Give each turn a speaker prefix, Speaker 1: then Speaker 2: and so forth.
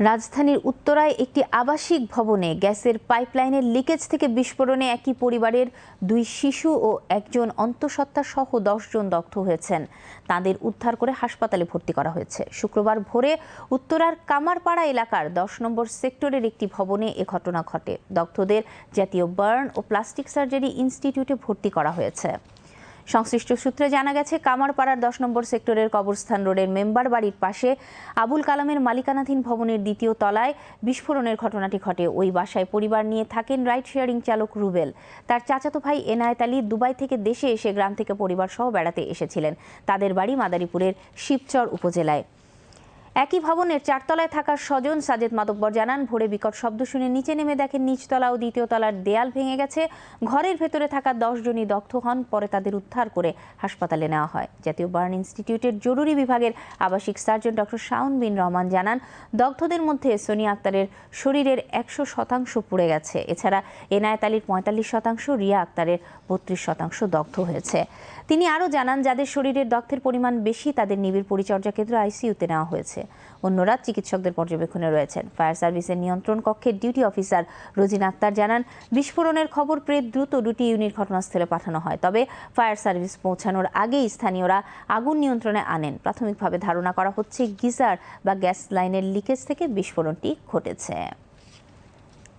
Speaker 1: রাজধানীর উত্তরায় একটি আবাসিক ভবনে গ্যাসের পাইপলাইনের লিকেজ থেকে বিস্ফোরণে একই পরিবারের 2 শিশু ও একজন অন্তঃসত্ত্বা সহ 10 জন দগ্ধ হয়েছেন। তাদের উদ্ধার করে হাসপাতালে ভর্তি করা হয়েছে। শুক্রবার ভোরে উত্তরার কামারপাড়া এলাকার 10 নম্বর সেক্টরের একটি ভবনে এ ঘটনা ঘটে। দগ্ধদের জাতীয় বার্ন ও প্লাস্টিক সার্জারি ইনস্টিটিউটে ভর্তি করা হয়েছে। সংশ্লিষ্ট সূত্রে জানা গেছে, কামারপাড়ার 10 নম্বর সেক্টরের কবরস্থান রোডের মেম্বার বাড়ির পাশে আবুল কালামের মালিকানাধীন ভবনের 2য় তলায় বিস্ফোরণের ঘটনাটি ঘটে। ওই বাসায় পরিবার নিয়ে থাকেন রাইড শেয়ারিং চালক রুবেল। তার চাচাতো ভাই এনায়েত আলী দুবাই থেকে দেশে এসে গ্রাম থেকে পরিবার সহ বেড়াতে এসেছিলেন। তাদের বাড়ি মাদারীপুরের শিবচর উপজেলায়। একই ভবনের 4 তলায় থাকা স্বজন সাজেদ মাতব্বর জানান, ভোরে বিকট শব্দ শুনে নিচে নেমে দেখেন নিচতলা ও 2য় তলার দেয়াল ভেঙে গেছে। ঘরের ভেতরে থাকা 10 জনই দগ্ধ হন। পরে তাদের উদ্ধার করে হাসপাতালে নেওয়া হয়। জাতীয় বার্ন ইনস্টিটিউটের জরুরি বিভাগের আবাসিক সার্জন ডক্টর শাওন বিন রহমান জানান, দগ্ধদের মধ্যে সোনিয়া আক্তারের শরীরের 100% পুড়ে গেছে। এছাড়া এনায়েত আলীর 45%, রিয়া আক্তারের 32% দগ্ধ হয়েছে। তিনি আরও জানান, যাদের শরীরের দগ্ধের পরিমাণ বেশি তাদের নিবিড় পরিচর্যা কেন্দ্র আইসিইউতে নেওয়া হয়েছে। অন্যরা চিকিৎসকদের পর্যবেক্ষণে রয়েছেন। ফায়ার সার্ভিসের নিয়ন্ত্রণ কক্ষের ডিউটি অফিসার রোজিনা আক্তার জানান, বিস্ফোরণের খবর পেয়ে দ্রুত 2টি ইউনিট ঘটনাস্থলে পাঠানো হয়। তবে ফায়ার সার্ভিস পৌঁছানোর আগেই স্থানীয়রা আগুন নিয়ন্ত্রণে আনেন। প্রাথমিকভাবে ধারণা করা হচ্ছে, গিজার বা গ্যাস লাইনের লিকেজ থেকে বিস্ফোরণটি ঘটেছে।